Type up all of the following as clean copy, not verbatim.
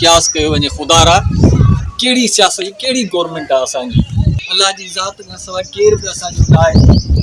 क्यास कयो वञे खुदारा कहिड़ी सियासत कहिड़ी गवर्नमेंट आहे असांजी अलाह जी ज़ात खां सवाइ केरु बि असांजो न आहे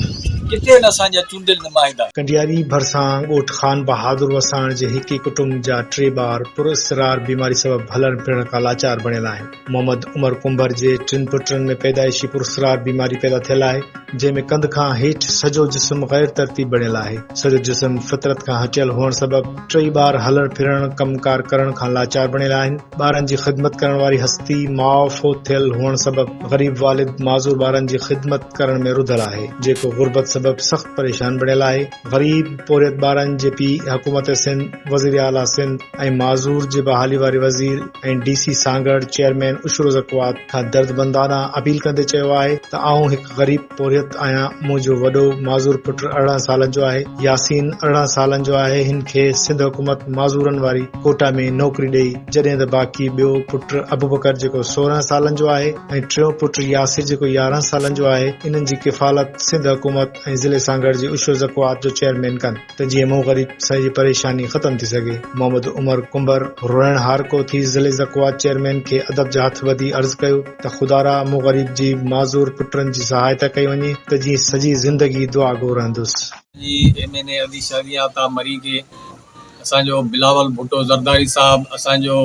किथे न असांजा चूंडियल नुमाइंदा। कंडियारी भरसां ॻोठ खान बहादुर वसाण जे हिक ई कुटुंब जा 3 ॿार पुरस्रार बीमारी सबब हलण फिरण खां लाचार बणियल आहिनि। मोहम्मद उमर कुंभर जे 3 पुटनि में पैदाइशी पुरस्रार बीमारी पैदा थियल आहे, जंहिंमें कंध खां हेठि सॼो जिस्म गैर तरतीब बणियल आहे। सॼो जिस्म फितरत खां हटियल हुअण सबब 3 ॿार हलण फिरण कमकार करण खां लाचार बणियल आहिनि। ॿारनि जी ख़िदमत करण वारी हस्ती माउ फोत थियल हुअण सबब ग़रीब वालिद माज़ूर ॿारनि जी ख़िदमत करण में रुधल आहे, जेको गुरबत सबब सख्त परेशान बणियल आहे। ग़रीब पोरियत ॿारनि जे पीउ हुकूमत सिंध, वज़ीर आला सिंध ऐं माज़ूर जे बहाली वारे वज़ीर ऐं DC सांगड़ चेयरमैन उशरो ज़कवात खां दर्दमंदाना अपील कंदे चयो आहे त आऊं हिकु ग़रीब पोरियत आहियां। मुंहिंजो वॾो माज़ूर पुटु 18 सालनि जो आहे, यासीन 18 सालनि जो आहे। हिन खे सिंध हुकूमत माज़ूरनि वारी कोटा में नौकरी ॾेई, जॾहिं त बाक़ी ॿियो पुटु अबूबकर जेको 16 सालनि जो आहे ऐं टियों पुटु यासिर जेको 11 सालनि जो आहे। इन्हनि जी किफ़ालत सिंध हुकूमत ऐं ज़िले सांगड़ जी उशरो ज़कवात जो चेयरमैन कनि त जीअं मूं ग़रीब जी परेशानी ख़तम थी सघे। मोहम्मद उमर कुंभर रोइण हारको थी ज़िले ज़कवात चेयरमैन खे अदब जा हथ वधी अर्ज़ कयो त खुदारा मूं ग़रीब जी माज़ूर पुटनि जी सहायता कई वञे त जीअं सॼी ज़िंदगी दुआ गो रहंदुसि। MNA अली शादिया ता मरी के असांजो बिलावल भुट्टो ज़रदारी साहब, असांजो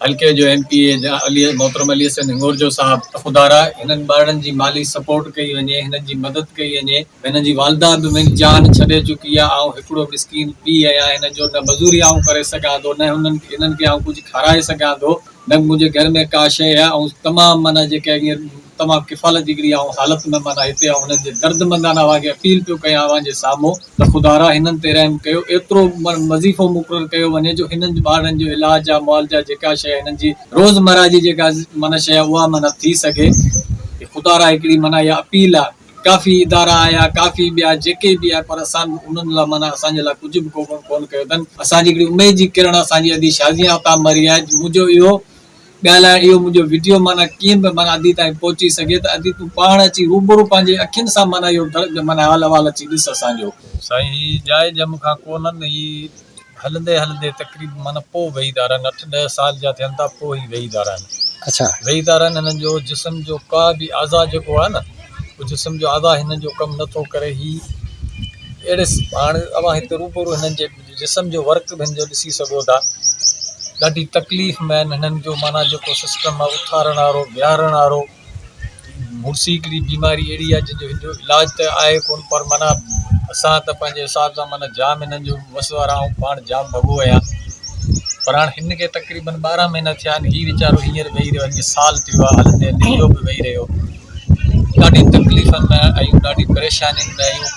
हल्के जो MP अली मोहतरम अली हसन हिंगोर जो साहब, खुदारा हिननि ॿारनि जी माली सपोर्ट कई वञे, हिननि जी मदद कई वञे। हिननि जी वालदा बि मुंहिंजी जान छॾे चुकी आहे। ऐं हिकिड़ो मिस्कीन पीउ आहियां, हिन जो न मज़ूरी आऊं करे सघां थो, न हिननि खे आऊं कुझु खाराए सघां थो, न मुंहिंजे घर में का शइ आहे। ऐं तमामु माना जेके हींअर तमामु किफ़ालत जिगरी ऐं हालत में माना हिते ऐं हुननि जे दर्दमंदाना वांगुरु अपील पियो कयां अव्हां जे साम्हूं त खुदारा हिननि ते रहम कयो। एतिरो वज़ीफ़ो मुक़ररु कयो वञे जो हिननि ॿारनि जो इलाज आहे, मुआवजा जेका शइ हिननि जी रोज़मर्रा जी जेका माना शइ उहा माना थी सघे। खुदारा हिकिड़ी माना इहा अपील आहे। काफ़ी इदारा आया, काफ़ी ॿिया जेके बि आहे, पर असां उन्हनि लाइ माना असांजे लाइ कुझु बि कोन कयो अथनि। असांजी हिकिड़ी उमेद जी किरण असांजी अदी शाज़िया उतां मरी आहे। मुंहिंजो इहो ॻाल्हाइण, इहो मुंहिंजो वीडियो माना कीअं बि माना अदी ताईं पहुची सघे त अदी तूं पाण अची रूबरू पंहिंजे अखियुनि सां माना इहो माना हाल अहिवाल अची ॾिस असांजो। साईं ही जाइ जम खां कोन्हनि, ही हलंदे हलंदे तक़रीबन माना पोइ वेही था रहनि, 8-10 साल जा थियनि था, पोइ ई वेही था रहनि। अच्छा, वेही था रहनि। हिननि जो जिस्म जो का बि आज़ा जेको आहे न, उहो जिस्म जो आज़ा हिननि जो कमु नथो करे। ही अहिड़े हाणे अव्हां हिते रूबरू हिननि जे जिस्म जो वर्क बि हिन जो ॾिसी सघो था। ॾाढी तकलीफ़ में आहिनि। हिननि जो माना जेको सिस्टम आहे उथारण वारो, विहारण वारो, मुर्सी हिकिड़ी बीमारी अहिड़ी आहे जंहिंजो हिन जो इलाज त आहे कोन, पर माना असां त पंहिंजे हिसाब सां माना जाम हिननि जो मसवारा ऐं पाण जाम भॻो आहियां। पर हाणे हिन खे तक़रीबन 12 महीना थिया आहिनि। हीउ वीचारो हींअर वेही रहियो, अॼु साल थियो आहे हलंदे हलंदे, इहो बि वेही रहियो। ॾाढी तकलीफ़नि में आहियूं, ॾाढी परेशानियुनि में आहियूं।